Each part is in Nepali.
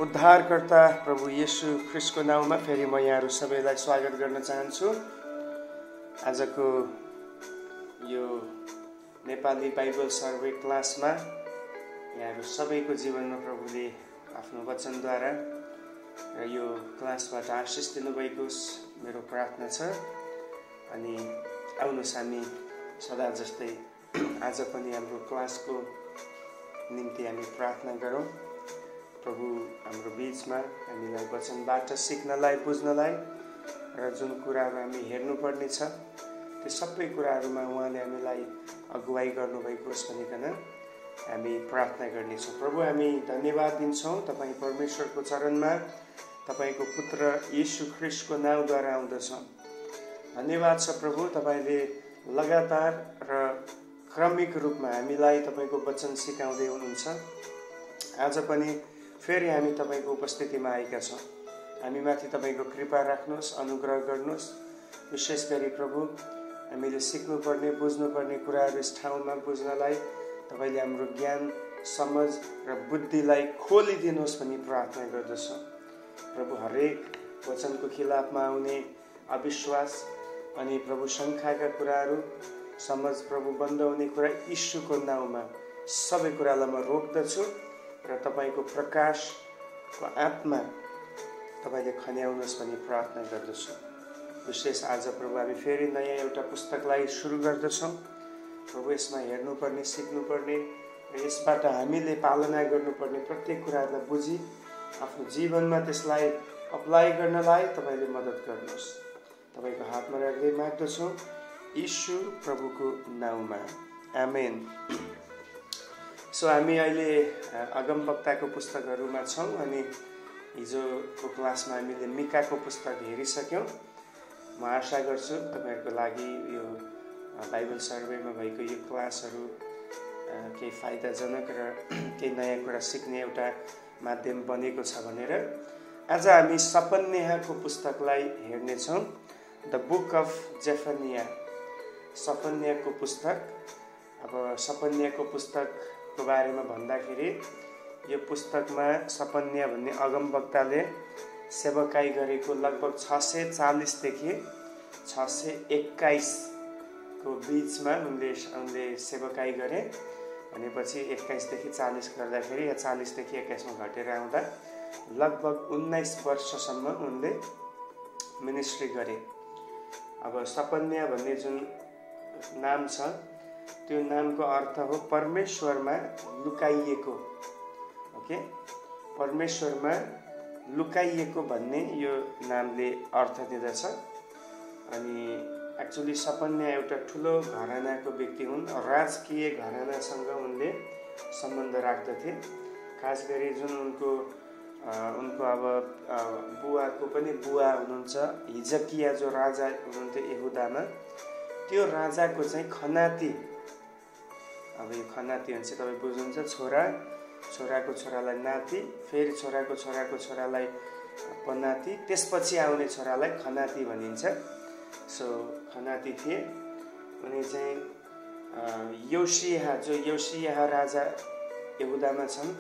उद्धारकर्ता प्रभु येशू ख्रिस्टको नाउँमा फेरि म यहाँहरू सबैलाई स्वागत गर्न चाहन्छु। आजको यो नेपाली बाइबल सर्वे क्लासमा यहाँहरू सबैको जीवनमा प्रभुले आफ्नो वचनद्वारा यो क्लासबाट आशिष दिनुभएको मेरो प्रार्थना छ। अनि आउनुहोस् हामी सदा जस्तै आज पनि हाम्रो क्लासको निम्ति हामी प्रार्थना गरौँ। प्रभु हाम्रो बीचमा हामीलाई वचनबाट सिक्नलाई, बुझ्नलाई र जुन कुराहरू हामी हेर्नुपर्ने छ त्यो सबै कुराहरूमा उहाँले हामीलाई अगुवाई गर्नुभएको होस् भनिकन हामी प्रार्थना गर्नेछौँ। प्रभु हामी धन्यवाद दिन्छौँ तपाईँ परमेश्वरको चरणमा तपाईँको पुत्र येशू ख्रिस्टको नाउँद्वारा आउँदछौँ। धन्यवाद छ प्रभु, तपाईँले लगातार र क्रमिक रूपमा हामीलाई तपाईँको वचन सिकाउँदै हुनुहुन्छ। आज पनि फेरि हामी तपाईँको उपस्थितिमा आएका छौँ। हामीमाथि तपाईँको कृपा राख्नुहोस्, अनुग्रह गर्नुहोस्। विशेष गरी प्रभु हामीले सिक्नुपर्ने, बुझ्नुपर्ने कुराहरू यस ठाउँमा बुझ्नलाई तपाईँले हाम्रो ज्ञान, समझ र बुद्धिलाई खोलिदिनुहोस् भनी प्रार्थना गर्दछौँ। प्रभु हरेक वचनको खिलाफमा आउने अविश्वास अनि प्रभु शङ्काका कुराहरू, समझ प्रभु बन्द हुने कुरा यीशुको नाउँमा सबै कुरालाई म रोक्दछु र तपाईँको प्रकाशको आत्मा तपाईँले खन्याउनुहोस् भनी प्रार्थना गर्दछु। विशेष आज प्रभु हामी फेरि नयाँ एउटा पुस्तकलाई सुरु गर्दछौँ। प्रभु यसमा हेर्नुपर्ने, सिक्नुपर्ने र यसबाट हामीले पालना गर्नुपर्ने प्रत्येक कुराहरूलाई बुझी आफ्नो जीवनमा त्यसलाई अप्लाई गर्नलाई तपाईँले मद्दत गर्नुहोस्। तपाईँको हातमा राख्दै माग्दछौँ यीशु प्रभुको नाउँमा, आमेन। सो हामी अहिले अगमवक्ताको पुस्तकहरूमा छौँ अनि हिजोको क्लासमा हामीले मिकाको पुस्तक हेरिसक्यौँ। म आशा गर्छु तपाईँहरूको लागि यो बाइबल सर्वेमा भएको यो क्लासहरू केही फाइदाजनक र केही नयाँ कुरा सिक्ने एउटा माध्यम बनेको छ भनेर आज हामी सपन्याहको पुस्तकलाई हेर्नेछौँ। द बुक अफ जेफनिया, सपन्याहको पुस्तक। अब सपन्याहको पुस्तकको बारेमा भन्दाखेरि यो पुस्तकमा सपन्या भन्ने अगमवक्ताले सेवकाई गरेको लगभग 640 देखि 621 को बीचमा उनले सेवकाई गरे। भनेपछि 21 देखि 40 गर्दाखेरि या 40 देखि 21 मा घटेर आउँदा लगभग 19 वर्षसम्म उनले मिनिस्ट्री गरे। अब सपन्या भन्ने जुन नाम छ त्यो नामको अर्थ हो परमेश्वरमा लुकाइएको। ओके, परमेश्वरमा लुकाइएको भन्ने यो नामले अर्थ दिँदछ। अनि एक्चुअली सपन्या एउटा ठुलो घरानाको व्यक्ति हुन्। राजकीय घरानासँग उनले सम्बन्ध राख्दथे। खास गरी जुन उनको अब बुवाको पनि बुवा हुनुहुन्छ हिजकिया, जो राजा हुनुहुन्थ्यो यहुदामा, त्यो राजाको चाहिँ खनाती। अब यो खनाती भन्छ तपाईँ बुझ्नुहुन्छ, छोराको छोरालाई नाति, फेरि छोराको छोरालाई पनाति, त्यसपछि आउने छोरालाई खनाती भनिन्छ। सो खनाती थिए। उनी चाहिँ योसियाह राजा यहुदामा छन्,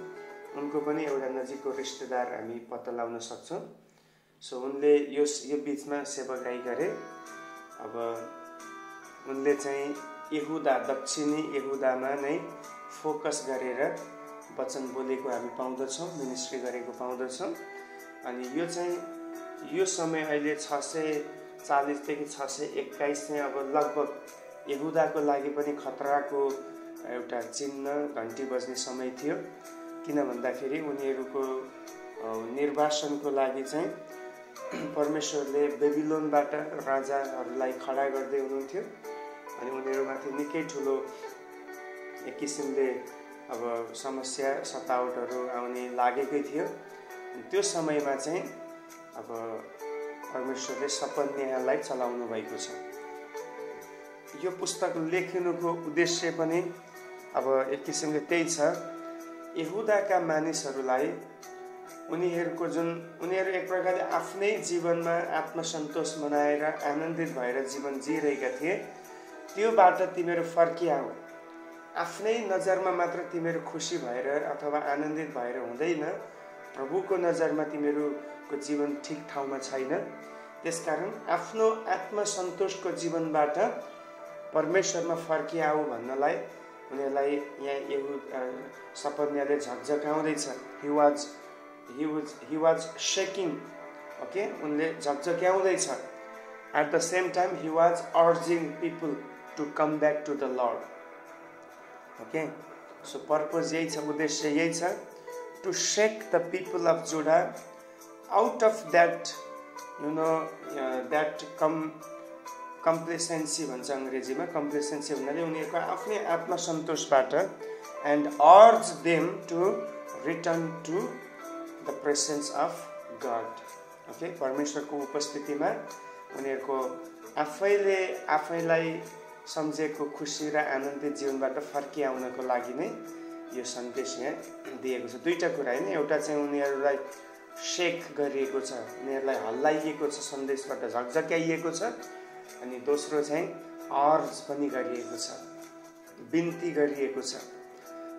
उनको पनि एउटा नजिकको रिश्तेदार हामी पत्ता लगाउन सक्छौँ। सो उनले यो बीचमा सेवकाई गरे। अब उनले चाहिँ यहुदा, दक्षिणी यहुदामा नै फोकस गरेर वचन बोलेको हामी पाउँदछौँ, मिनिस्ट्री गरेको पाउँदछौँ। अनि यो समय अहिले 640 देखि 621 चाहिँ अब लगभग यहुदाको लागि पनि खतराको एउटा चिन्ह, घन्टी बज्ने समय थियो। किन भन्दाखेरि उनीहरूको निर्वासनको लागि चाहिँ परमेश्वरले बेबिलोनबाट राजाहरूलाई खडा गर्दै हुनुहुन्थ्यो। अनि उनीहरूमाथि निकै ठुलो एक किसिमले अब समस्या, सतावटहरू आउने लागेकै थियो। त्यो समयमा चाहिँ अब परमेश्वरले सपन्याहलाई चलाउनु भएको छ। यो पुस्तक लेखिनुको उद्देश्य पनि अब एक किसिमले त्यही छ। यहुदाका मानिसहरूलाई उनीहरू एक प्रकारले आफ्नै जीवनमा आत्मसन्तोष मनाएर आनन्दित भएर जीवन जिरहेका थिए। त्योबाट तिमीहरू फर्किआऊ, आफ्नै नजरमा मात्र तिमीहरू खुसी भएर अथवा आनन्दित भएर हुँदैन, प्रभुको नजरमा तिमीहरूको जीवन ठिक ठाउँमा छैन। त्यसकारण आफ्नो आत्मसन्तोषको जीवनबाट परमेश्वरमा फर्किआऊ भन्नलाई उनीहरूलाई यहाँ सपन्याले झकझकाउँदैछ। he was shaking, okay, उनले झकझक्याउँदैछ। At the same time, he was urging people to come back to the Lord. Okay, so purpose यही छ, उद्देश्य यही छ, to shake the people of Judah out of that, that complacency भन्छ अङ्ग्रेजीमा। complacency भन्नाले उनीहरूको आफ्नै आत्मसन्तोषबाट, and urge them to return to the presence of God. Okay, परमेश्वरको उपस्थितिमा उनीहरूको आफैलाई सम्झेको खुसी र आनन्दित जीवनबाट फर्किआउनको लागि नै यो सन्देश यहाँ दिएको छ। दुईटा कुरा हैन, एउटा चाहिँ उनीहरूलाई शेक गरिएको छ, उनीहरूलाई हल्लाइएको छ, सन्देशबाट झकझक्याइएको छ, अनि दोस्रो चाहिँ अर्ज पनि गरिएको छ, बिन्ती गरिएको छ।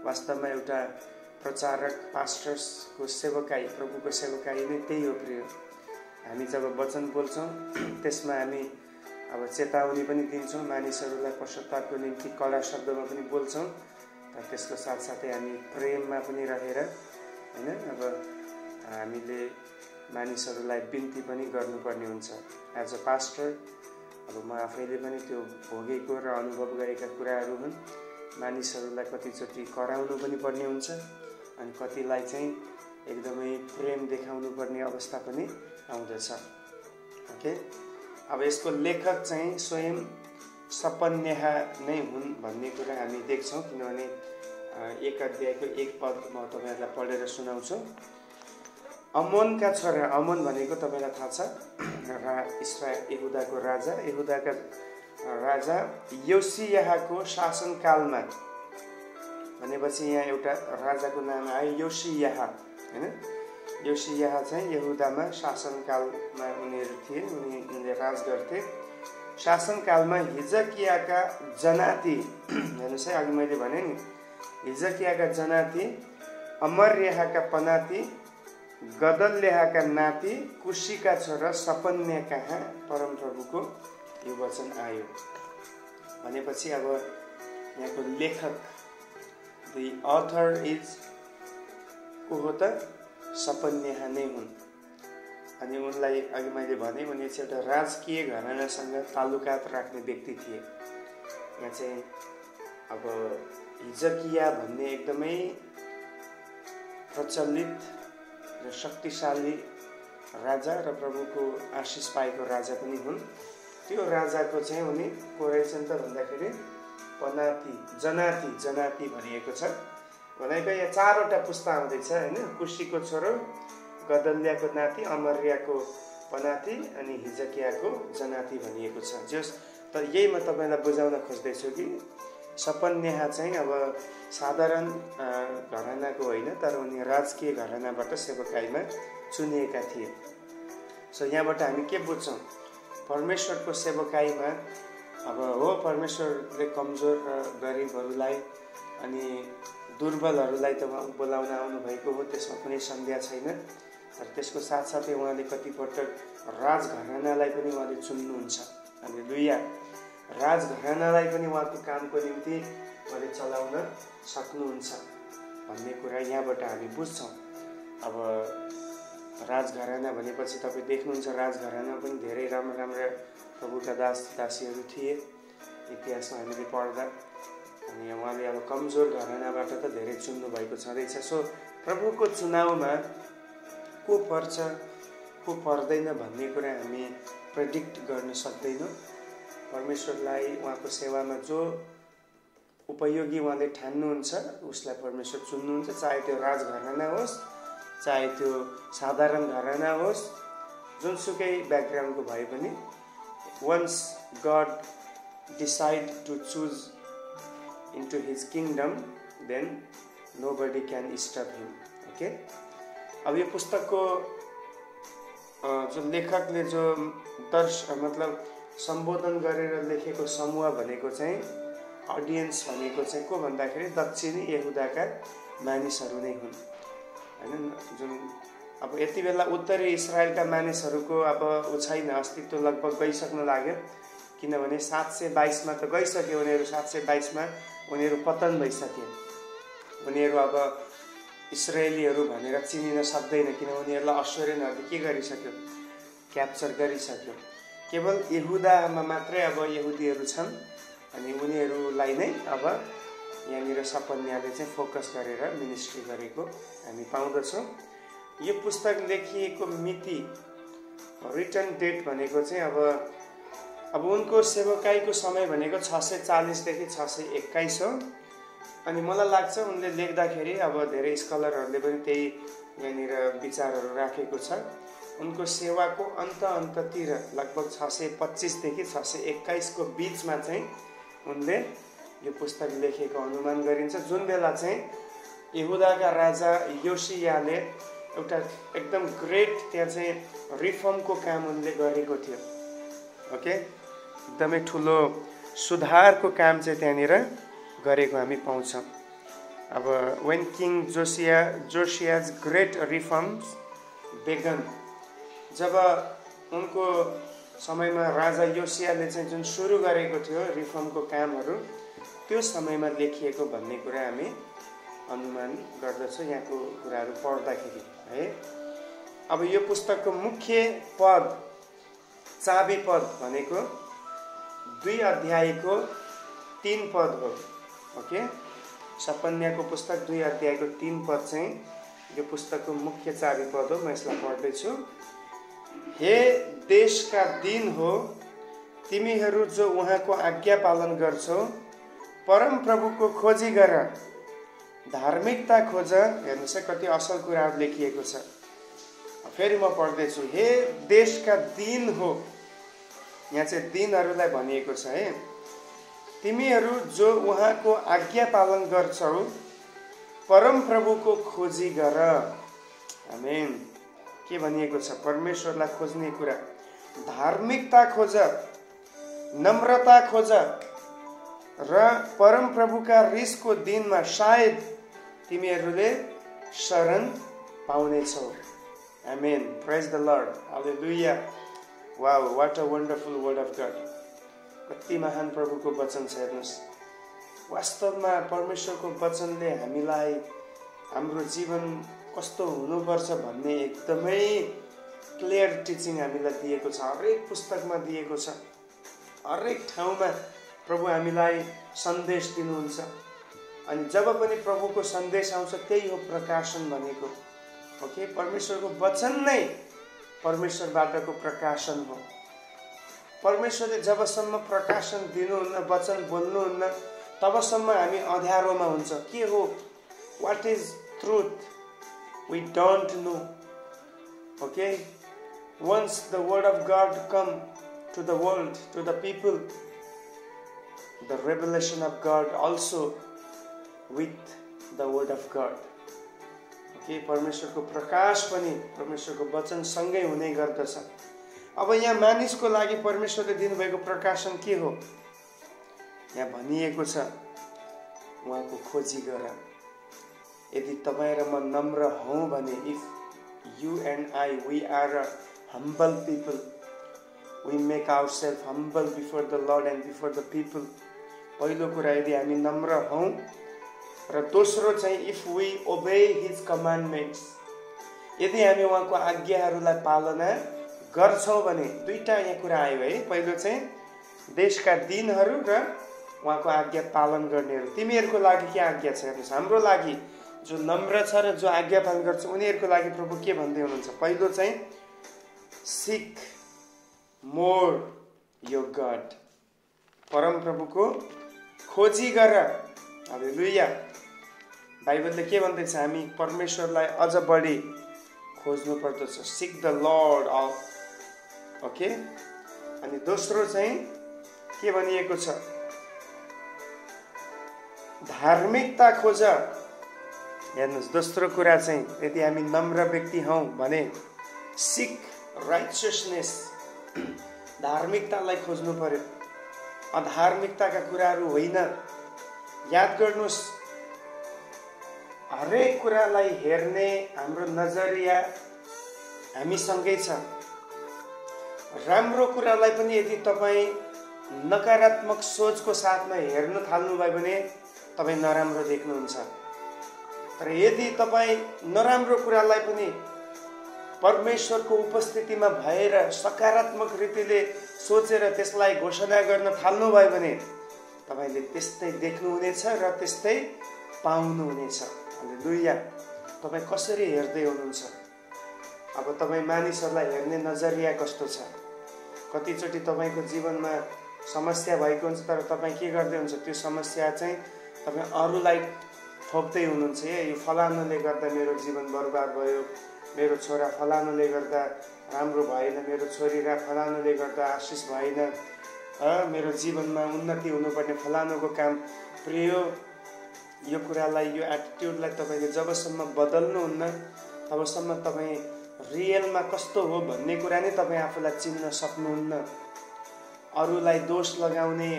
वास्तवमा एउटा प्रचारक पास्टर्सको सेवकाई, प्रभुको सेवकाई नै त्यही हो प्रिय। हामी जब वचन बोल्छौँ त्यसमा हामी अब चेतावनी पनि दिन्छौँ, मानिसहरूलाई पश्चातापको निम्ति कडा शब्दमा पनि बोल्छौँ, तर त्यसको साथसाथै हामी प्रेममा पनि रहेर हैन, अब हामीले मानिसहरूलाई बिन्ती पनि गर्नुपर्ने हुन्छ। एज अ पास्टर अब म आफैले पनि त्यो भोगेको र अनुभव गरेका कुराहरू हुन्। मानिसहरूलाई कतिचोटि कराउनु पनि पर्ने हुन्छ, अनि कतिलाई चाहिँ एकदमै प्रेम देखाउनु पर्ने अवस्था पनि आउँदछ। ओके, अब यसको लेखक चाहिँ स्वयं सपन्याह नै हुन् भन्ने कुरा हामी देख्छौँ, किनभने 1 अध्यायको 1 पद म तपाईँहरूलाई पढेर सुनाउँछु। अमोनका छोरा, अमोन भनेको तपाईँलाई थाहा छ, यहुदाको राजा, यहुदाका राजा योसियाहको शासनकालमा, भनेपछि यहाँ एउटा राजाको नाम आयो योसियाह हैन। योसियाह चाहिँ यहुदामा शासनकालमा उनीहरू थिए, उनीहरूले राज गर्थे। शासनकालमा हिजकियाका जनाती, हेर्नुहोस् है, अघि मैले भने नि, हिजकियाका जनाती, अमर्याहका पनाती, गदल्याहका नाति, कुशीका छोरा सपन्या कहाँ परमप्रभुको यो वचन आयो। भनेपछि अब यहाँको लेखक, द अथर इज को हो त? सपन्याह नै हुन्। अनि उनलाई अघि मैले भने उनी चाहिँ एउटा राजकीय घरानासँग तालुकात राख्ने व्यक्ति थिए। यहाँ चाहिँ अब हिजकिया भन्ने एकदमै प्रचलित र शक्तिशाली राजा र प्रभुको आशिष पाएको राजा पनि हुन्। त्यो राजाको चाहिँ उनी को रहेछन् त भन्दाखेरि पनाती, जनाती भनिएको छ। भनेको यहाँ 4वटा पुस्ता आउँदैछ हैन। कुशीको छोरो, गदल्याको नाति, अमर्याको पनाती अनि हिजकियाको जनाती भनिएको छ। जस त यही म तपाईलाई बुझाउन खोज्दैछु कि सपन्याह चाहिँ अब साधारण घरानाको होइन, तर उनी राजकीय घरानाबाट सेवकाईमा चुनिएका थिए। सो यहाँबाट हामी के बुझ्छौँ? परमेश्वरको सेवकाईमा अब हो, परमेश्वरले कमजोर र गरिबहरूलाई अनि दुर्बलहरूलाई त उहाँ बोलाउन आउनुभएको हो, त्यसमा कुनै सन्देह छैन। तर त्यसको साथसाथै उहाँले कतिपटक राजघरानालाई पनि उहाँले चुन्नुहुन्छ। हालेलुया। राजघरानालाई पनि उहाँको कामको निम्ति उहाँले चलाउन सक्नुहुन्छ भन्ने कुरा यहाँबाट हामी बुझ्छौँ। अब राजघराना भनेपछि तपाईँ देख्नुहुन्छ राजघराना पनि धेरै राम्रा प्रभुका दासीहरू थिए इतिहासमा हामीले पढ्दा। अनि उहाँले अब कमजोर घरानाबाट त धेरै चुन्नु भएको छँदैछ। सो प्रभुको चुनावमा को पर्छ को पर्दैन भन्ने कुरा हामी प्रेडिक्ट गर्न सक्दैनौँ। परमेश्वरलाई उहाँको सेवामा जो उपयोगी उहाँले ठान्नुहुन्छ उसलाई परमेश्वर चुन्नुहुन्छ, चाहे त्यो राजघराना होस् चाहे त्यो साधारण घराना होस्, जुनसुकै ब्याकग्राउन्डको भए पनि। Once God decide to choose into his kingdom then nobody can stop him. Okay, अब यो पुस्तकको जो लेखकले जो मतलब सम्बोधन गरेर लेखेको समूह भनेको चाहिँ अडियन्स भनेको चाहिँ को भन्दाखेरि दक्षिणी यहुदाका मानिसहरू नै हुन्। हैन। जुन अब यति बेला उत्तरी इजरायलका मानिसहरूको अब छैन, अस्तित्व लगभग गइसक्न लाग्यो, किनभने 722 मा त गइसक्यो उनीहरू। 722 मा उनीहरू पतन भइसके। उनीहरू अब इजरायलीहरू भनेर चिनिन सक्दैन, किनभने उनीहरूलाई अश्शूरियनहरूले के गरिसक्यो, क्याप्चर गरिसक्यो। केवल यहुदामा मात्रै अब यहुदीहरू छन्, अनि उनीहरूलाई नै अब यहाँनिर सपन्याले चाहिँ फोकस गरेर मिनिस्ट्री गरेको हामी पाउँदछौँ। यो पुस्तक लेखिएको मिति, रिटर्न डेट भनेको चाहिँ अब उनको सेवकाईको समय भनेको 640 देखि 621 हो। अनि मलाई लाग्छ उनले लेख्दाखेरि अब धेरै स्कलरहरूले पनि त्यही यहाँनिर विचारहरू राखेको छ। उनको सेवाको अन्ततिर लगभग 625 देखि 621 को बीचमा चाहिँ उनले यो पुस्तक लेखेको अनुमान गरिन्छ, जुन बेला चाहिँ यहुदाका राजा योसियाले एउटा एकदम ग्रेट त्यहाँ चाहिँ रिफर्मको काम उनले गरेको थियो। ओके, एकदमै ठुलो सुधारको काम चाहिँ त्यहाँनिर गरेको हामी पाउँछौँ। अब वेन किङ जोसियाज ग्रेट रिफर्म्स बेगन, जब उनको समयमा राजा योसियाले चाहिँ जुन सुरु गरेको थियो रिफर्मको कामहरू, त्यो समयमा लेखिएको भन्ने कुरा हामी अनुमान गर्दछौँ यहाँको कुराहरू पढ्दाखेरि है। अब यो पुस्तकको मुख्य पद, चाबी पद भनेको 2 अध्यायको 3 पद हो। ओके, सपन्याको पुस्तक 2 अध्यायको 3 पद चाहिँ यो पुस्तकको मुख्य चाबी पद हो। म यसलाई पढ्दैछु। हे देशका दिन हो, तिमीहरू जो उहाँको आज्ञा पालन गर्छौ, परम प्रभुको खोजी गर, धार्मिकता खोज। हेर्नुहोस् है कति असल कुराहरू लेखिएको छ। फेरि म पढ्दैछु। हे देशका दिन हो, यहाँ चाहिँ दिनहरूलाई भनिएको छ है। तिमीहरू जो उहाँको आज्ञा पालन गर्छौ, परम प्रभुको खोजी गर। आमेन। के भनिएको छ? परमेश्वरलाई खोज्ने कुरा। धार्मिकता खोज, नम्रता खोज, र परम प्रभुका रिसको दिनमा सायद तिमीहरूले शरण पाउनेछौ। Amen. Praise the Lord. Hallelujah. Wow, what a wonderful word of God. कति महान प्रभुको वचन छ। हेर्नुहोस्, वास्तवमा परमेश्वरको वचनले हामीलाई हाम्रो जीवन कस्तो हुनुपर्छ भन्ने एकदमै क्लियर टिचिङ हामीलाई दिएको छ। हरेक पुस्तकमा दिएको छ। हरेक ठाउँमा प्रभु हामीलाई सन्देश दिनुहुन्छ। अनि जब पनि प्रभुको सन्देश आउँछ, त्यही हो प्रकाशन भनेको। ओके, परमेश्वरको वचन नै परमेश्वरबाटको प्रकाशन हो। परमेश्वरले जबसम्म प्रकाशन दिनुहुन्न, वचन बोल्नुहुन्न, तबसम्म हामी अँध्यारोमा हुन्छ। के हो? What is truth? We don't know. Okay? Once the word of God come to the world, to the people, the revelation of God also with the word of God. Okay? परमेश्वरको प्रकाश पनि परमेश्वरको वचन सँगै हुने गर्दछ। अब यहाँ मानिसको लागि परमेश्वरले दिनुभएको प्रकाशन के हो? यहाँ भनिएको छ, उहाँको खोजी गर। यदि तपाईं र म नम्र हौं भने, if you and I we are a humble people, we make ourself humble before the Lord and before the people. पहिलो कुरा, यदि हामी नम्र हौं, र दोस्रो चाहिँ इफ वी ओबे हिज कमान्डमेन्ट्स, यदि हामी उहाँको आज्ञाहरूलाई पालना गर्छौं भने, दुईटा यहाँ कुरा आयो है। पहिलो चाहिँ देशका दिनहरू र उहाँको आज्ञा पालन गर्नेहरू। तिमीहरूको लागि के आज्ञा छ? हेर्नुहोस्, हाम्रो लागि जो नम्र छ र जो आज्ञा पालन गर्छ, उनीहरूको लागि प्रभु के भन्दै हुनुहुन्छ? पहिलो चाहिँ सिक मोर योर गॉड, परम प्रभुको खोजी गर। हालेलुया। बाइबलले के भन्दैछ? हामी परमेश्वरलाई अझ बढी खोज्नु पर्दछ। सिक द लर्ड अफ। ओके। अनि दोस्रो चाहिँ के भनिएको छ? धार्मिकता खोज। हेर्नुहोस्, दोस्रो कुरा चाहिँ यदि हामी नम्र व्यक्ति हौं भने सिक राइचियसनेस, धार्मिकतालाई खोज्नु पर्यो, अधार्मिकताका कुराहरू होइन। याद गर्नुहोस्, हरेक कुरालाई हेर्ने हाम्रो नजरिया हामीसँगै छ। राम्रो कुरालाई पनि यदि तपाईँ नकारात्मक सोचको साथमा हेर्न थाल्नुभयो भने तपाईँ नराम्रो देख्नुहुन्छ। तर यदि तपाईँ नराम्रो कुरालाई पनि परमेश्वरको उपस्थितिमा भएर सकारात्मक रीतिले सोचेर त्यसलाई घोषणा गर्न थाल्नुभयो भने तपाईँले त्यस्तै देख्नुहुनेछ र त्यस्तै पाउनुहुनेछ। हालेलुया। तपाईँ कसरी हेर्दै हुनुहुन्छ? अब तपाईँ मानिसहरूलाई हेर्ने नजरिया कस्तो छ? कतिचोटि तपाईँको जीवनमा समस्या भएको हुन्छ तर तपाईँ के गर्दै हुन्छ? त्यो समस्या चाहिँ तपाईँ अरूलाई थोप्दै हुनुहुन्छ। यो फलानुले गर्दा मेरो जीवन बर्बाद भयो, मेरो छोरा फलानुले गर्दा राम्रो भएन, मेरो छोरी फलानुले गर्दा आशिष भएन, मेरो जीवनमा उन्नति हुनुपर्ने फलानुको काम प्रिय। यो कुरालाई, यो एटिट्युडलाई तपाईँले जबसम्म बदल्नुहुन्न तबसम्म तपाईँ रियलमा कस्तो हो भन्ने कुरा नै तपाईँ आफूलाई चिन्न सक्नुहुन्न। अरूलाई दोष लगाउने,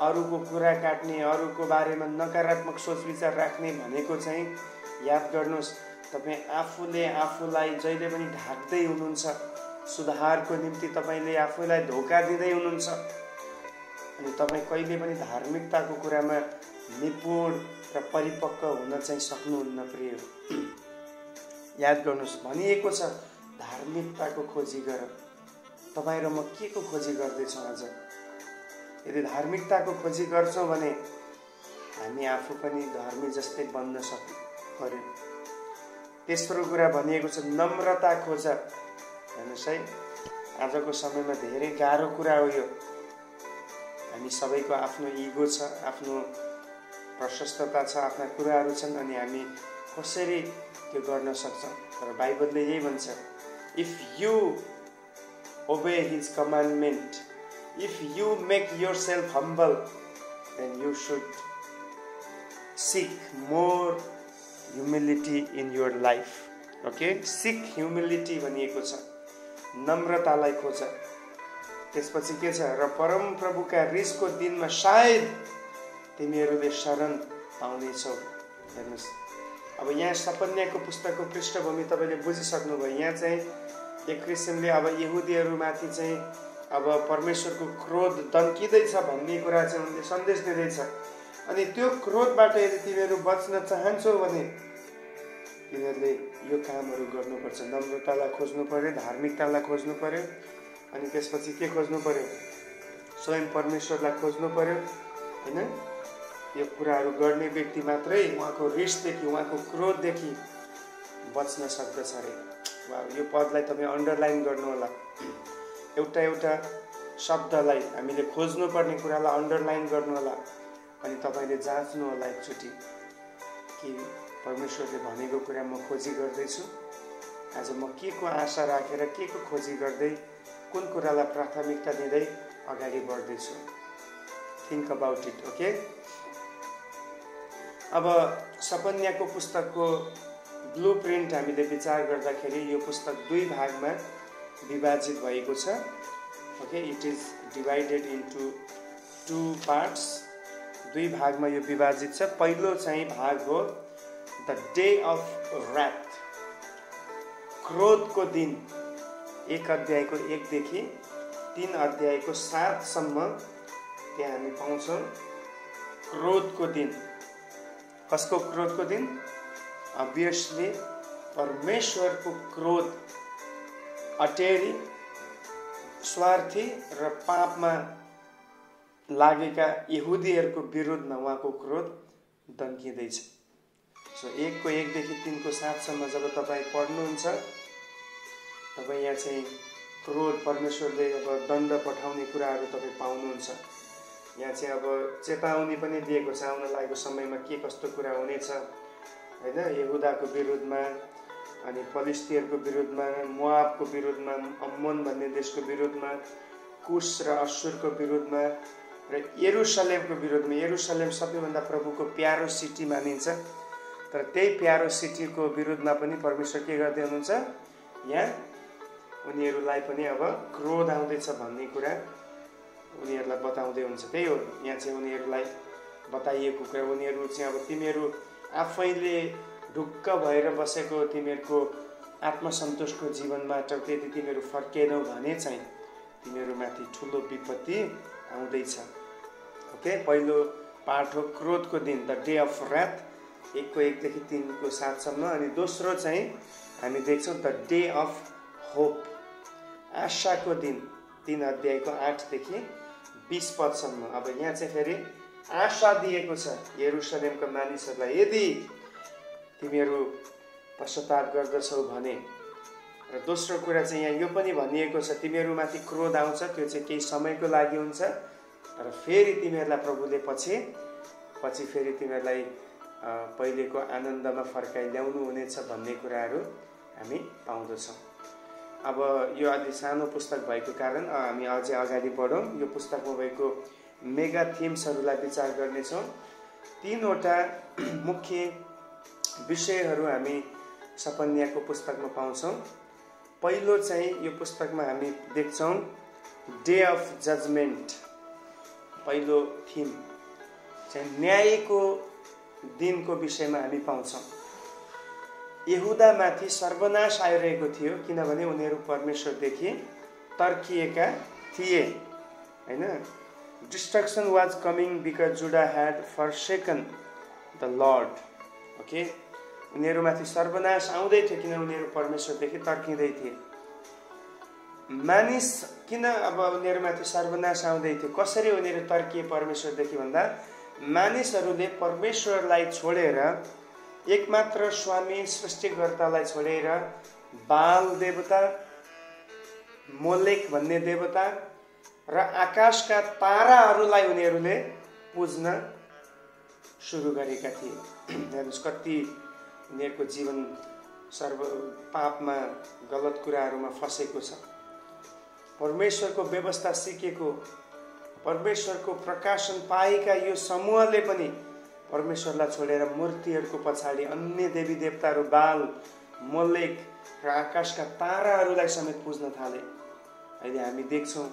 अरूको कुरा काट्ने, अरूको बारेमा नकारात्मक सोच विचार राख्ने भनेको चाहिँ याद गर्नुहोस्, तपाईँ आफूले आफूलाई जहिले पनि ढाक्दै हुनुहुन्छ। सुधारको निम्ति तपाईँले आफूलाई धोका दिँदै हुनुहुन्छ अनि तपाईँ कहिले पनि धार्मिकताको कुरामा निपुण र परिपक्व हुन चाहिँ सक्नुहुन्न प्रिय। याद गर्नुहोस्, भनिएको छ धार्मिकताको खोजी गर। तपाईँ र म के को खोजी गर्दैछौँ आज? यदि धार्मिकताको खोजी गर्छौँ भने हामी आफू पनि धर्मी जस्तै बन्न पर्यो। तेस्रो कुरा भनिएको छ नम्रता खोज। हेर्नुहोस् है, आजको समयमा धेरै गाह्रो कुरा हो यो। हामी सबैको आफ्नो इगो छ, आफ्नो प्रशस्तता छ, आफ्ना कुराहरू छन् अनि हामी कसरी त्यो गर्न सक्छौँ? तर बाइबलले यही भन्छ, if you obey his commandment, if you make yourself humble, then you should seek more humility in your life. Okay, seek humility भनिएको छ, नम्रतालाई खोज। त्यसपछि के छ? र परम प्रभुका रिसको दिनमा सायद तिमीहरूले शरण पाउनेछौ। हेर्नुहोस्, अब यहाँ सपन्याको पुस्तकको पृष्ठभूमि तपाईँले बुझिसक्नुभयो। यहाँ चाहिँ एक किसिमले अब यहुदीहरूमाथि चाहिँ अब परमेश्वरको क्रोध दन्किँदैछ भन्ने कुरा चाहिँ उनले सन्देश दिँदैछ। अनि त्यो क्रोधबाट यदि तिमीहरू बच्न चाहन्छौ भने तिमीहरूले यो कामहरू गर्नुपर्छ। नम्रतालाई खोज्नु पर्यो, धार्मिकतालाई खोज्नु पर्यो, अनि त्यसपछि के खोज्नु पर्यो? स्वयं परमेश्वरलाई खोज्नु पर्यो, होइन? यो कुराहरू गर्ने व्यक्ति मात्रै उहाँको रिसदेखि, उहाँको क्रोधदेखि बच्न सक्दछ अरे। वा, यो पदलाई तपाईँ अन्डरलाइन गर्नु होला। एउटा एउटा शब्दलाई हामीले खोज्नुपर्ने कुरालाई अन्डरलाइन गर्नु होला अनि तपाईँले जाँच्नु होला एकचोटि कि परमेश्वरले भनेको कुरा म खोजी गर्दैछु। आज म के को आशा राखेर, के को खोजी गर्दै, कुन कुरालाई प्राथमिकता दिँदै अगाडि बढ्दैछु? Think about it. ओके, अब सपन्याको पुस्तकको ब्लू प्रिन्ट हामीले विचार गर्दाखेरि यो पुस्तक दुई भागमा विभाजित भएको छ। Okay, it is divided into 2 parts. दुई भागमा यो विभाजित छ। पहिलो चाहिँ भाग हो द डे अफ ऱ्याथ, क्रोधको दिन। 1 अध्यायको 1 देखि 3 अध्यायको 7 सम्म त्यहाँ हामी पाउँछौँ क्रोधको दिन। कसको क्रोधको दिन? अभियसली परमेश्वरको क्रोध, अटेरी, स्वार्थी र पापमा लागेका यहुदीहरूको विरुद्धमा उहाँको क्रोध दन्किँदैछ। सो 1 को 1 देखि 3 को 7 सम्म जब तपाईँ पढ्नुहुन्छ, तपाईँ यहाँ चाहिँ क्रोध, परमेश्वरले अब दण्ड पठाउने कुराहरू तपाईँ पाउनुहुन्छ। यहाँ चाहिँ अब चेतावनी पनि दिएको छ आउन लागेको समयमा के कस्तो कुरा हुनेछ, होइन? यहुदाको विरुद्धमा, अनि फलिस्तीहरूको विरुद्धमा, मोआबको विरुद्धमा, अम्मोन भन्ने देशको विरुद्धमा, कुश र अश्शुरको विरुद्धमा र यरुशलेमको विरुद्धमा। यरुशलेम सबैभन्दा प्रभुको प्यारो सिटी मानिन्छ, तर त्यही प्यारो सिटीको विरुद्धमा पनि परमेश्वर के गर्दै हुनुहुन्छ? यहाँ उनीहरूलाई पनि अब क्रोध आउँदैछ भन्ने कुरा उनीहरूलाई बताउँदै हुन्छ। त्यही हो यहाँ चाहिँ उनीहरूलाई बताइएको कुरा। उनीहरू चाहिँ अब तिमीहरू आफैले ढुक्क भएर बसेको तिमीहरूको आत्मसन्तोषको जीवनबाट यदि तिमीहरू फर्केनौ भने चाहिँ तिमीहरूमाथि ठुलो विपत्ति आउँदैछ। ओके, पहिलो पाठ हो क्रोधको दिन, द डे अफ ऱ्याथ, 1:1 देखि 3:7सम्म। अनि दोस्रो चाहिँ हामी देख्छौँ द डे अफ होप, आशाको दिन, 3 अध्यायको 8 देखि 20 पदसम्म। अब यहाँ चाहिँ फेरि आशा दिएको छ यरुशलेमका मानिसहरूलाई, यदि तिमीहरू पश्चाताप गर्दछौ भने। र दोस्रो कुरा चाहिँ यहाँ यो पनि भनिएको छ, तिमीहरूमाथि क्रोध आउँछ, त्यो चाहिँ केही समयको लागि हुन्छ, र फेरि तिमीहरूलाई प्रभुले पछि फेरि तिमीहरूलाई पहिलेको आनन्दमा फर्काइ ल्याउनु हुनेछ भन्ने कुराहरू हामी पाउँदछौँ। अब यो अलि सानो पुस्तक भएको कारण हामी अझै अगाडि बढौँ। यो पुस्तकमा भएको मेगा थिम्सहरूलाई विचार गर्नेछौँ। 3वटा मुख्य विषयहरू हामी सपन्याको पुस्तकमा पाउँछौँ। पहिलो चाहिँ यो पुस्तकमा हामी देख्छौँ डे अफ जजमेन्ट। पहिलो थिम चाहिँ न्यायको दिनको विषयमा हामी पाउँछौँ। यहुदामाथि सर्वनाश आइरहेको थियो किनभने उनीहरू परमेश्वरदेखि तर्किएका थिए, हैन। डिस्ट्रक्सन वाज कमिङ बिकज जुडा ह्याड फर्सेकन द लर्ड। ओके, उनीहरूमाथि सर्वनाश आउँदै थियो किन उनीहरू परमेश्वरदेखि तर्किँदै थिए। मानिस किन अब उनीहरूमाथि सर्वनाश आउँदै थियो, कसरी उनीहरू तर्किए परमेश्वरदेखि भन्दा मानिसहरूले परमेश्वरलाई छोडेर, एकमात्र स्वामी सृष्टिकर्तालाई छोडेर बाल देवता, मोलेक भन्ने देवता र आकाशका ताराहरूलाई उनीहरूले पुज्न सुरु गरेका थिए। हेर्नुहोस् कति उनीहरूको जीवन सर्व पापमा, गलत कुराहरूमा फसेको छ। परमेश्वरको व्यवस्था सिकेको, परमेश्वरको प्रकाशन पाएका यो समूहले पनि परमेश्वरलाई छोडेर मूर्तिहरूको पछाडि अन्य देवी देवताहरू, बाल, मोलेक र आकाशका ताराहरूलाई समेत पुज्न थाले। अहिले हामी देख्छौँ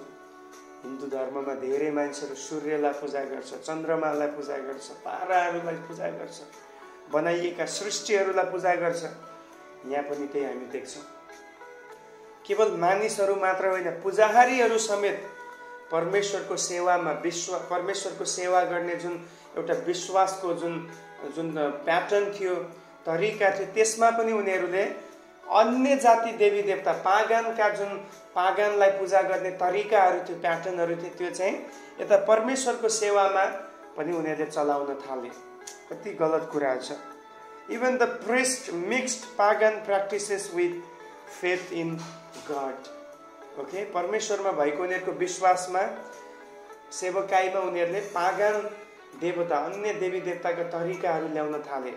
हिन्दू धर्ममा धेरै मानिसहरू सूर्यलाई पूजा गर्छ, चन्द्रमालाई पूजा गर्छ, ताराहरूलाई पूजा गर्छ, बनाइएका सृष्टिहरूलाई पूजा गर्छ। यहाँ पनि त्यही हामी देख्छौँ। केवल मानिसहरू मात्र होइन, पुजाहारीहरू समेत परमेश्वरको सेवामा परमेश्वरको सेवा गर्ने जुन एउटा विश्वासको जुन प्याटर्न थियो, तरिका थियो, त्यसमा पनि उनीहरूले अन्य जाति देवी देवता, पागनका जुन पागनलाई पूजा गर्ने तरिकाहरू थियो, प्याटर्नहरू थियो, त्यो चाहिँ यता परमेश्वरको सेवामा पनि उनीहरूले चलाउन थाले। कति गलत कुराहरू छ। Even the priest mixed pagan practices with faith in God. Okay, परमेश्वरमा भएको उनीहरूको विश्वासमा, सेवकाईमा उनीहरूले पागन देवता, अन्य देवी देवताका तरिकाहरू ल्याउन थाले।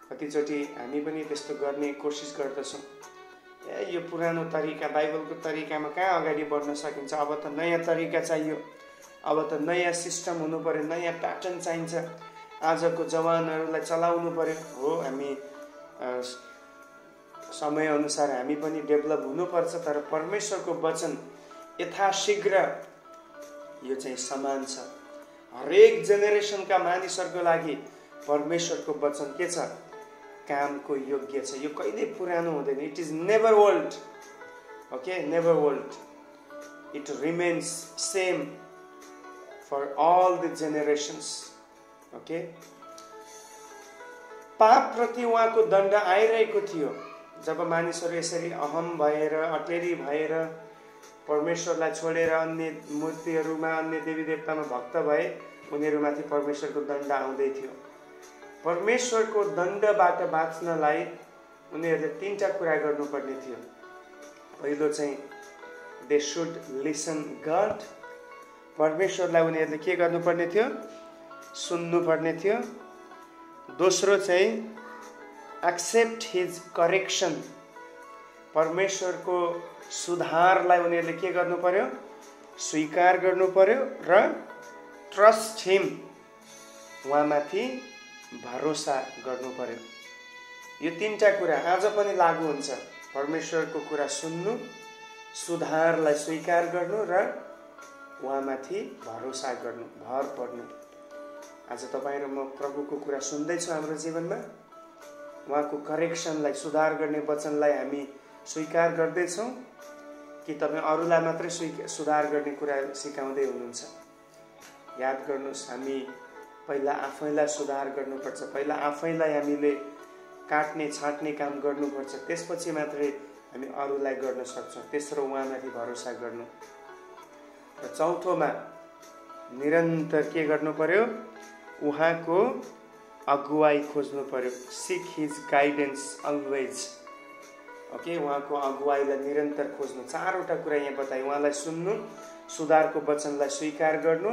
कतिचोटि हामी पनि त्यस्तो गर्ने कोसिस गर्दछौँ। यो पुरानो तरिका, बाइबलको तरिकामा कहाँ अगाडि बढ्न सकिन्छ, अब त नयाँ तरिका चाहियो, अब त नयाँ सिस्टम हुनु पर्यो, नयाँ प्याटर्न चाहिन्छ, आजको जवानहरूलाई चलाउनु पर्यो। हो, हामी समयअनुसार हामी पनि डेभलप हुनुपर्छ, तर परमेश्वरको वचन यथाशीघ्र यो चाहिँ समान छ। हरेक जेनेरेसनका मानिसहरूको लागि परमेश्वरको वचन के छ, कामको योग्य छ। यो कहिले पुरानो हुँदैन। It is never old. Okay, never old. It remains same for all the generations. Okay, पाप प्रति उहाँको दण्ड आइरहेको थियो। जब मानिसहरू यसरी अहम भएर, अटेरी भएर परमेश्वरलाई छोडेर अन्य मूर्तिहरूमा, अन्य देवी देवतामा भक्त भए, उनीहरूमाथि परमेश्वरको दण्ड आउँदै थियो। परमेश्वरको दण्डबाट बाँच्नलाई उनीहरूले 3टा कुरा गर्नुपर्ने थियो। पहिलो चाहिँ दे शुड लिसन गड। परमेश्वरलाई उनीहरूले के गर्नुपर्ने थियो, सुन्नुपर्ने थियो। दोस्रो चाहिँ एक्सेप्ट हिज करेक्सन। परमेश्वरको सुधारलाई उनीहरूले के गर्नु पर्यो, स्वीकार गर्नु पर्यो र ट्रस्ट हिम, उहाँमाथि भरोसा गर्नु पर्यो। यो 3टा कुरा आज पनि लागू हुन्छ। परमेश्वरको कुरा सुन्नु, सुधारलाई स्वीकार गर्नु र उहाँमाथि भरोसा गर्नु, भर पर्नु। आज तपाईँ र म प्रभुको कुरा सुन्दैछौँ हाम्रो जीवनमा, उहाँको करेक्सनलाई, सुधार गर्ने वचनलाई हामी स्वीकार गर्दैछौँ कि तपाईँ अरूलाई मात्रै सुधार गर्ने कुरा सिकाउँदै हुनुहुन्छ? याद गर्नुहोस्, हामी पहिला आफैलाई सुधार गर्नुपर्छ, पहिला आफैलाई हामीले काट्ने छाट्ने काम गर्नुपर्छ, त्यसपछि मात्रै हामी अरूलाई गर्न सक्छौँ। तेस्रो, उहाँमाथि भरोसा गर्नु। र चौथोमा निरन्तर के गर्नु पर्यो? उहाँको अगुवाई खोज्नु पर्यो। सिक हिज गाइडेन्स अलवेज। ओके, उहाँको अगुवाईलाई निरन्तर खोज्नु। चारवटा कुरा यहाँ बताए। उहाँलाई सुन्नु, सुधारको वचनलाई स्वीकार गर्नु,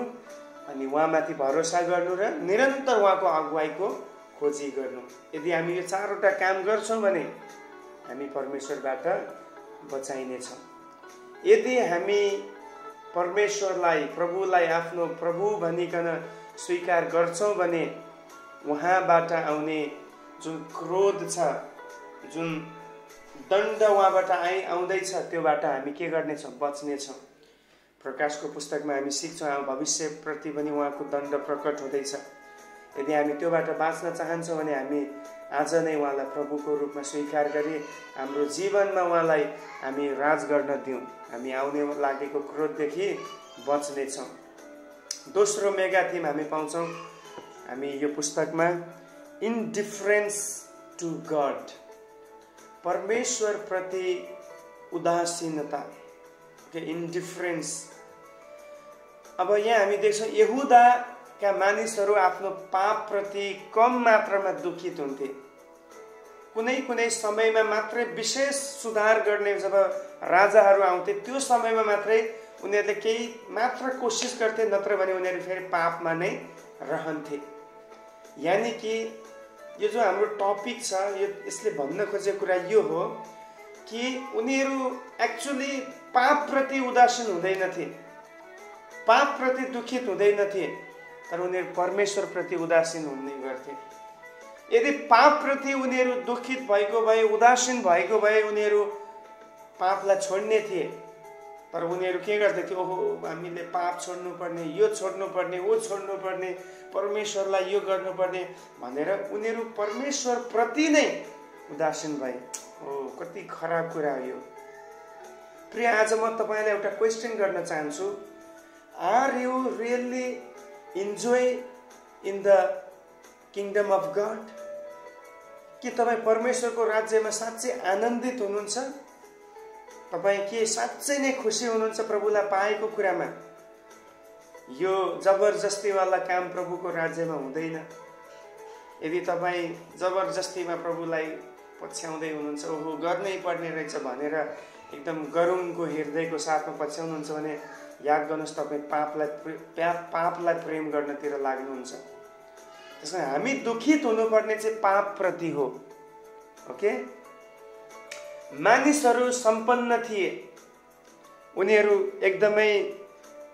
अनि उहाँमाथि भरोसा गर्नु र निरन्तर उहाँको अगुवाईको खोजी गर्नु। यदि हामी यो चारवटा काम गर्छौँ भने हामी परमेश्वरबाट बचाइनेछौँ। यदि हामी परमेश्वरलाई, प्रभुलाई आफ्नो प्रभु भनिकन स्वीकार गर्छौँ भने उहाँबाट आउने जुन क्रोध छ, जुन दण्ड उहाँबाट आउँदैछ, त्योबाट हामी के गर्नेछौँ? बच्नेछौँ। प्रकाशको पुस्तकमा हामी सिक्छौँ भविष्यप्रति पनि उहाँको दण्ड प्रकट हुँदैछ। यदि हामी त्योबाट बाँच्न चाहन्छौँ भने हामी आज नै उहाँलाई प्रभुको रूपमा स्वीकार गरी हाम्रो जीवनमा उहाँलाई हामी राज गर्न दिउँ। हामी आउने लागेको क्रोधदेखि बच्नेछौँ। दोस्रो मेगा थिम हामी पाउँछौँ हामी यो पुस्तकमा, इन्डिफरेन्स टु गड। परमेश्वरप्रति उदासीनता, इन्डिफरेन्स। अब यहाँ हामी देख्छौँ यहुदाका मानिसहरू आफ्नो पापप्रति कम मात्रामा दुखित हुन्थे। कुनै कुनै समयमा मात्रै विशेष सुधार गर्ने जब राजाहरू आउँथे, त्यो समयमा मात्रै उनीहरूले केही मात्र कोसिस गर्थे, नत्र भने उनीहरू फेरि पापमा नै रहन्थे। यानि कि यो जो हाम्रो टपिक छ, यसले भन्न खोजेको कुरा यो हो कि उनीहरू एक्चुअली पापप्रति उदासीन हुँदैनथे, पापप्रति दुखित हुँदैनथे, तर उनीहरू परमेश्वरप्रति उदासीन हुने गर्थे। यदि पापप्रति उनीहरू दुखित भएको भए, उदासीन भएको भए, उनीहरू पापलाई छोड्ने थिए। तर उनीहरू के गर्दथे? ओहो, हामीले पाप छोड्नुपर्ने, यो छोड्नुपर्ने, वो छोड्नुपर्ने, परमेश्वरलाई यो गर्नुपर्ने भनेर उनीहरू परमेश्वरप्रति नै उदासीन भए। ओ, कति खराब कुरा हो यो। प्रिय, आज म तपाईँलाई एउटा क्वेसन गर्न चाहन्छु। Are you really enjoy in the kingdom of God? के तपाईँ परमेश्वरको राज्यमा साँच्चै आनन्दित हुनुहुन्छ? तपाईँ के साँच्चै नै खुसी हुनुहुन्छ प्रभुलाई पाएको कुरामा? यो जबरजस्तीवाला काम प्रभुको राज्यमा हुँदैन। यदि तपाईँ जबरजस्तीमा प्रभुलाई पछ्याउँदै हुनुहुन्छ, ओहो गर्नै पर्ने रहेछ भनेर एकदम गरुङको हृदयको साथमा पछ्याउनुहुन्छ भने याद गर्नुहोस्, तपाईँ पापलाई प्रेम गर्नतिर लाग्नुहुन्छ। त्यसमा हामी दुखित हुनुपर्ने चाहिँ पापप्रति हो। ओके, मानिसहरू सम्पन्न थिए, उनीहरू एकदमै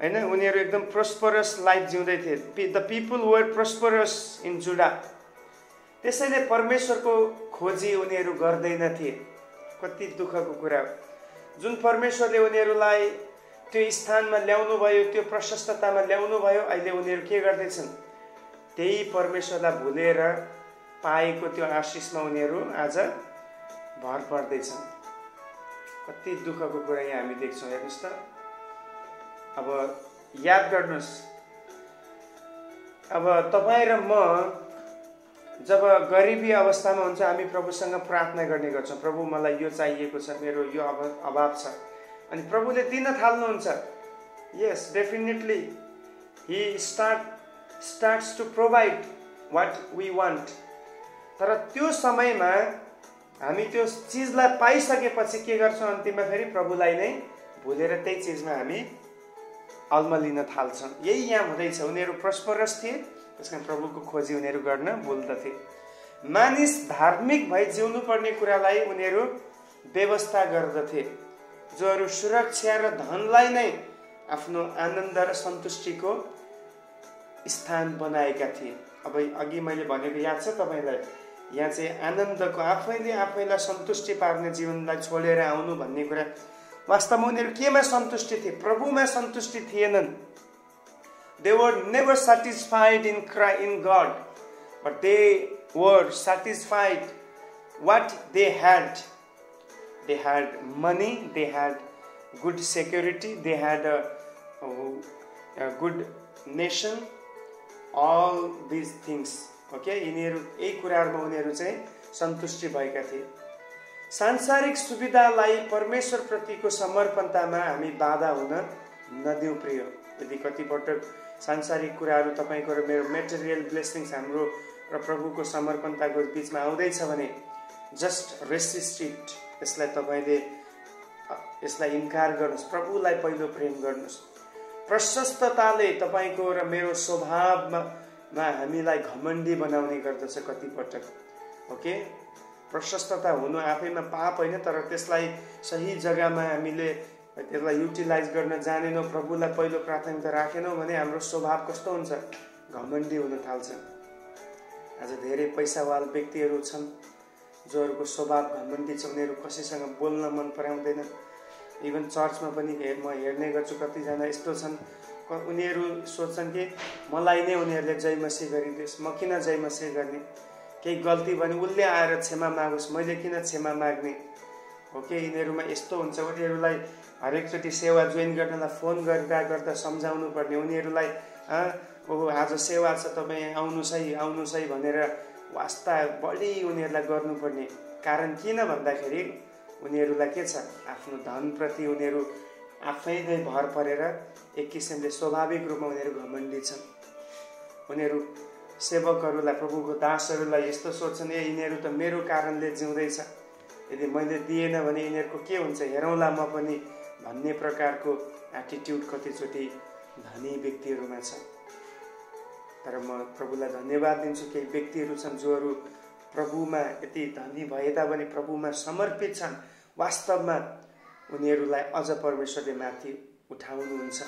हैन, उनीहरू एकदम प्रोस्परस लाइफ जिउँदै थिए। The people were prosperous in जुडा। त्यसैले परमेश्वरको खोजी उनीहरू गर्दैनथे। कति दुःखको कुरा हो। जुन परमेश्वरले उनीहरूलाई त्यो स्थानमा ल्याउनु भयो, त्यो प्रशस्ततामा ल्याउनु भयो, अहिले उनीहरू के गर्दैछन्? त्यही परमेश्वरलाई भुलेर पाएको त्यो आशिषमा उनीहरू आज भर पर्दैछन्। कति दुःखको कुरा यहाँ हामी देख्छौँ। हेर्नुहोस् त, अब याद गर्नुहोस्, अब तपाईँ र म जब गरिबी अवस्थामा हुन्छ, हामी प्रभुसँग प्रार्थना गर्ने गर्छौँ, प्रभु मलाई यो चाहिएको छ, मेरो यो अभाव छ, अनि प्रभुले दिन थाल्नुहुन्छ। Yes, definitely he starts to provide what we want. तर त्यो समयमा हामी त्यो चिजलाई पाइसकेपछि के गर्छौँ? अन्तिममा फेरि प्रभुलाई नै भुलेर त्यही चिजमा हामी अल्मलिन थाल्छौँ। यही यहाँ हुँदैछ। उनीहरू प्रस्परस थिए, त्यसकारण प्रभुको खोजी उनीहरू गर्न भुल्दथे। मानिस धार्मिक भई जिउनु पर्ने कुरालाई उनीहरू व्यवस्था गर्दथे, जोहरू सुरक्षा र धनलाई नै आफ्नो आनन्द र सन्तुष्टिको स्थान बनाएका थिए। अब अघि मैले भनेको याद छ तपाईँलाई? यहाँ चाहिँ आनन्दको, आफैले आफैलाई सन्तुष्टि पार्ने जीवनलाई छोडेर आउनु भन्ने कुरा, वास्तवमा उनीहरू केमा सन्तुष्टि थिए? प्रभुमा सन्तुष्टि थिएनन्। They were never satisfied in God, but they were satisfied what they had. They had money, they had good security, they had a good nation, all these things. Okay, यिनीहरू यही कुराहरुमा उनीहरू चाहिँ सन्तुष्टि भएका थिए। सांसारिक सुविधालाई परमेश्वर प्रतिको समर्पणतामा हामी बाधा हुन नदिउँ प्रिय। यदि कतिपटक सांसारिक कुराहरु तपाईको र मेरो मेटेरियल ब्लेसिंग्स हाम्रो र प्रभुको समर्पणताको बीचमा आउँदैछ भने जस्ट रेसिस्ट इट। यसलाई तपाईले यसलाई इन्कार गर्नुस्, प्रभुलाई पहिलो प्रेम गर्नुस्। प्रशस्तताले तपाईको र मेरो स्वभावमा हामीलाई घमण्डी बनाउने गर्दछ कतिपटक। ओके, प्रशस्तता हुनु आफैमा पाप होइन, तर त्यसलाई सही जग्गामा हामीले त्यसलाई युटिलाइज गर्न जानेनौं, प्रभुलाई पहिलो प्राथमिकता राखेनौं भने हाम्रो स्वभाव कस्तो हुन्छ? घमण्डी हुन थाल्छ। आज धेरै पैसावाला व्यक्तिहरू छन् जोहरूको स्वभाव घमण्डी छ। उनीहरू कसैसँग बोल्न मन पराउँदैन। इभन चर्चमा पनि म हेर्ने गर्छु कतिजना यस्तो छन्, उनीहरू सोच्छन् कि मलाई नै उनीहरूले जय मसीह गरिदियोस्, म किन जय मसीह गर्ने? केही गल्ती भने उसले आएर क्षमा मागोस्, मैले किन क्षमा माग्ने? ओके, यिनीहरूमा यस्तो हुन्छ। उनीहरूलाई हरेकचोटि सेवा जोइन गर्नलाई फोन गर्दा सम्झाउनु पर्ने, उनीहरूलाई ओहो आज सेवा छ तपाईँ आउनुस् है भनेर वास्ता बढी उनीहरूलाई गर्नुपर्ने। कारण किन भन्दाखेरि उनीहरूलाई के छ? आफ्नो धनप्रति उनीहरू आफै नै भर परेर एक किसिमले स्वाभाविक रूपमा उनीहरू घमण्डी छन्। उनीहरू सेवकहरूलाई, प्रभुको दासहरूलाई यस्तो सोच्छन्, यिनीहरू त मेरो कारणले जिउँदैछ, यदि मैले दिएन भने यिनीहरूको के हुन्छ, हेरौँला म पनि भन्ने प्रकारको एटिट्युड कतिचोटि धनी व्यक्तिहरूमा छ। तर म प्रभुलाई धन्यवाद दिन्छु, केही व्यक्तिहरू छन् जोहरू प्रभुमा यति धनी भए तापनि प्रभुमा समर्पित छन्। वास्तवमा उनीहरूलाई अझ परमेश्वरले माथि उठाउनुहुन्छ।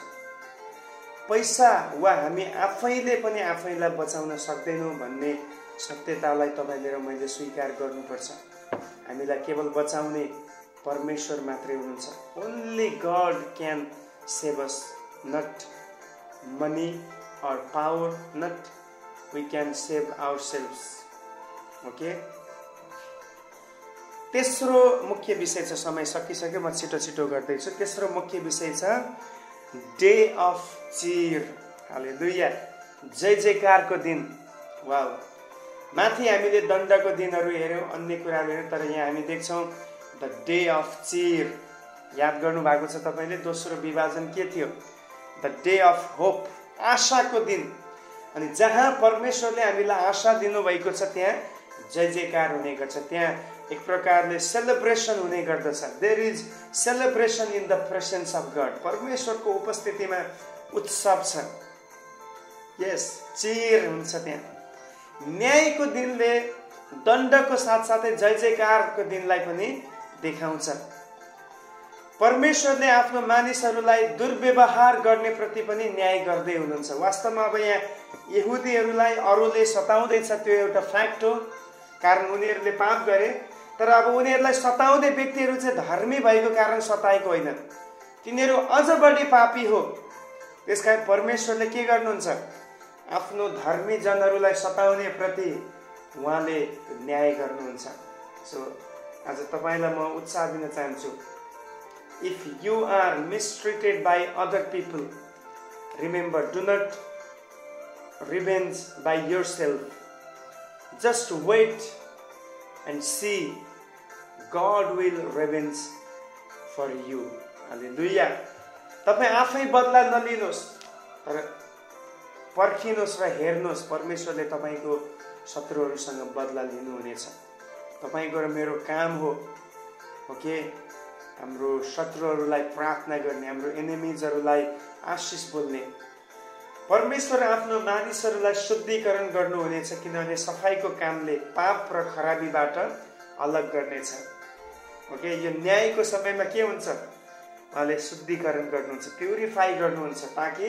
पैसा वा हामी आफैले पनि आफैलाई बचाउन सक्दैनौँ भन्ने सत्यतालाई तपाईले र मैले स्वीकार गर्नुपर्छ। हामीलाई केवल बचाउने परमेश्वर मात्रै हुनुहुन्छ। Only God can save us, not money or power, not we can save ourselves. Okay, तेस्रो मुख्य विषय छ, समय सकिसक्यो, म छिटो गर्दै छु। तेस्रो मुख्य विषय छ डे अफ चीर। हालेलुया, जय जयकारको दिन। वाउ, माथि हामीले दण्डको दिनहरू हेर्यौं, अन्य कुराहरू हेर्यौं, तर यहाँ हामी देख्छौं द डे अफ चीर। याद गर्नु भएको छ तपाईले? दोस्रो विभाजन के थियो? द डे अफ होप, आशाको दिन। अनि जहाँ परमेश्वरले हामीलाई आशा दिनुभएको छ त्यहाँ जय जयकार हुने गर्छ, त्यहाँ एक प्रकारले सेलिब्रेसन हुने गर्दछ। There is celebration in the presence of God. परमेश्वरको उपस्थितिमा उत्सव छ। यस, चीर हुन्छ त्यहाँ। न्यायको दिनले दण्डको साथसाथै जय जयकारको दिनलाई पनि देखाउँछ। परमेश्वरले आफ्नो मानिसहरूलाई दुर्व्यवहार गर्ने प्रति पनि न्याय गर्दै हुनुहुन्छ। वास्तवमा अब यहाँ यहुदीहरूलाई अरूले सताउँदैछ, त्यो एउटा फ्याक्ट हो, कारण उनीहरूले पाप गरे। तर अब उनीहरूलाई सताउँदै व्यक्तिहरू चाहिँ धर्मी भएको कारण सताएको होइन, तिनीहरू अझ बढी पापी हो। त्यसकारण परमेश्वरले के गर्नुहुन्छ? आफ्नो धर्मी जनहरूलाई सताउने प्रति उहाँले न्याय गर्नुहुन्छ। सो आज तपाईलाई म उत्साह दिन चाहन्छु, if you are mistreated by other people, remember, do not revenge by yourself. Just wait and see, God will revenge for you. Hallelujah. तपाई आफै बदला नलिनुहोस्, तर पर्खिनुहोस् र हेर्नुहोस्, परमेश्वरले तपाईको शत्रुहरूसँग बदला लिनुहुनेछ। तपाईको र मेरो काम हो, ओके, हाम्रो शत्रुहरूलाई प्रार्थना गर्ने, हाम्रो एनिमिजहरूलाई आशिष बोल्ने। परमेश्वर आफ्नो मानिसहरूलाई शुद्धिकरण गर्नुहुनेछ, किनभने सफाईको कामले पाप र खराबीबाट अलग गर्नेछ। ओके, यो न्यायको समयमा के हुन्छ? उहाँले शुद्धिकरण गर्नुहुन्छ, प्युरिफाई गर्नुहुन्छ, ताकि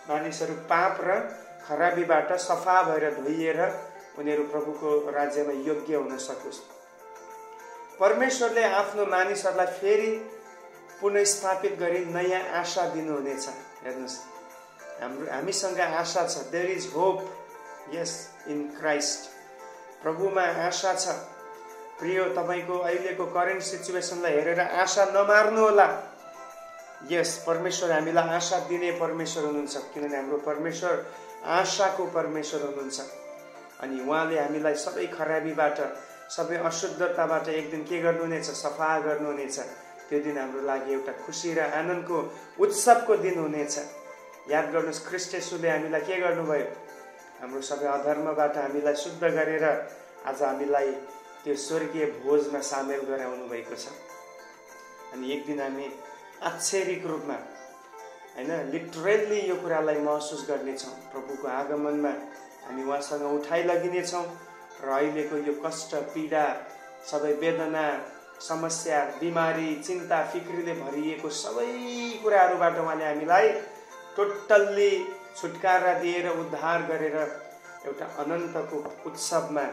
मानिसहरू पाप र खराबीबाट सफा भएर धोइएर उनीहरू प्रभुको राज्यमा योग्य हुन सकोस्। परमेश्वरले आफ्नो मानिसहरूलाई फेरि पुनः स्थापित गरी नयाँ आशा दिनुहुनेछ। हेर्नुहोस्, हामीसँग आशा छ। There is hope, yes, in Christ. प्रभुमा आशा छ। प्रिय, तपाईको अहिलेको करेन्ट सिचुएसनलाई हेरेर आशा नमार्नु होला। यस, परमेश्वर हामीलाई आशा दिने परमेश्वर हुनुहुन्छ, किनभने हाम्रो परमेश्वर आशाको परमेश्वर हुनुहुन्छ। अनि उहाँले हामीलाई सबै खराबीबाट, सबै अशुद्धताबाट एक दिन के गर्नुहुनेछ? सफा गर्नुहुनेछ। त्यो दिन हाम्रो लागि एउटा खुसी र आनन्दको उत्सवको दिन हुनेछ। याद गर्नुहोस्, ख्रीष्ट येशूले हामीलाई के गर्नुभयो? हाम्रो सबै अधर्मबाट हामीलाई शुद्ध गरेर आज हामीलाई त्यो स्वर्गीय भोजमा सामेल गराउनु भएको छ। अनि एक दिन हामी आश्चर्यक रूपमा, हैन, लिटरली यो कुरालाई महसुस गर्नेछौँ। प्रभुको आगमनमा हामी उहाँसँग उठाइ लगिनेछौँ र अहिलेको यो कष्ट, पीडा, सबै वेदना, समस्या, बिमारी, चिन्ता, फिक्रीले भरिएको सबै कुराहरूबाट उहाँले हामीलाई टोटल्ली छुटकारा दिएर उद्धार गरेर एउटा अनन्तको उत्सवमा,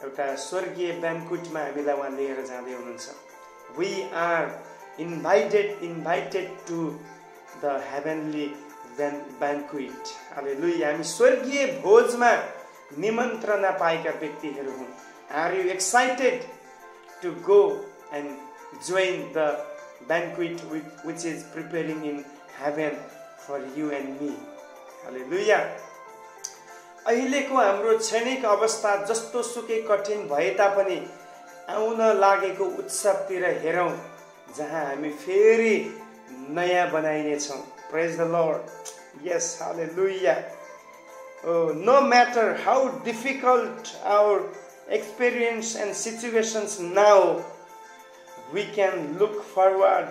एउटा स्वर्गीय ब्यान्क्वेटमा हामीलाई उहाँ लिएर जाँदै हुनुहुन्छ। We are invited to the heavenly banquet. Hallelujah. हामी स्वर्गीय भोजमा निमन्त्रणा पाएका व्यक्तिहरू हुन्। Are you excited to go and join the banquet which is preparing in heaven for you and me? Hallelujah. अहिलेको हाम्रो क्षणिक अवस्था जस्तो सुकै कठिन भए तापनि आउन लागेको उत्सवतिर हेरौँ, जहाँ हामी फेरि नयाँ बनाइनेछौँ। Praise the Lord. Yes, hallelujah. No matter how difficult our experience and situations now, we can look forward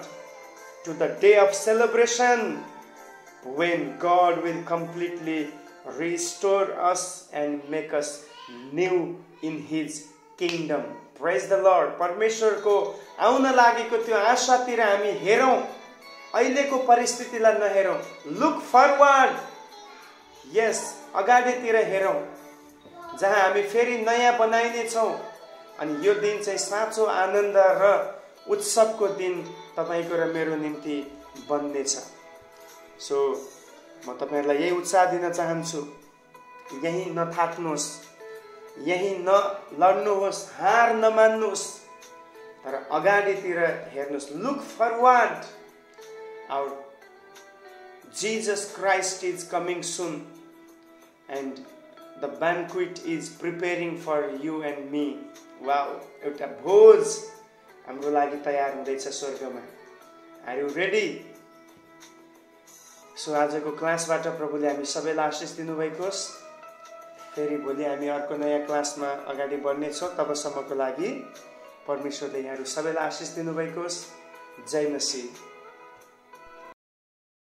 to the day of celebration when God will completely restore us and make us new in His kingdom. Praise the Lord. परमेश्वरको आउन लागेको त्यो आशातिर हामी हेरौँ, अहिलेको परिस्थितिलाई नहेरौँ। लुक फरवर्ड, यस, अगाडितिर हेरौँ, जहाँ हामी फेरि नयाँ बनाइनेछौँ। अनि यो दिन चाहिँ साँचो आनन्द र उत्सवको दिन तपाईको र मेरो निम्ति बन्नेछ। सो म तपाईहरुलाई यही उत्साह दिन चाहन्छु, यही नथाक्नुहोस्, यही नलड्नुहोस्, हार नमान्नुहोस्, तर अगाडितिर हेर्नुहोस्। Look forward, our Jesus Christ is coming soon and the banquet is preparing for you and me. Wow, एउटा भोज हाम्रो लागि तयार हुँदैछ स्वर्गमा। Are you ready? सो आजको क्लासबाट प्रभुले हामी सबैलाई आशिष दिनुभएको होस्। फेरि भोलि हामी अर्को नयाँ क्लासमा अगाडि बढ्नेछौँ। तबसम्मको लागि परमेश्वरले यहाँहरू सबैलाई आशिष दिनुभएको होस्। जय मसीह।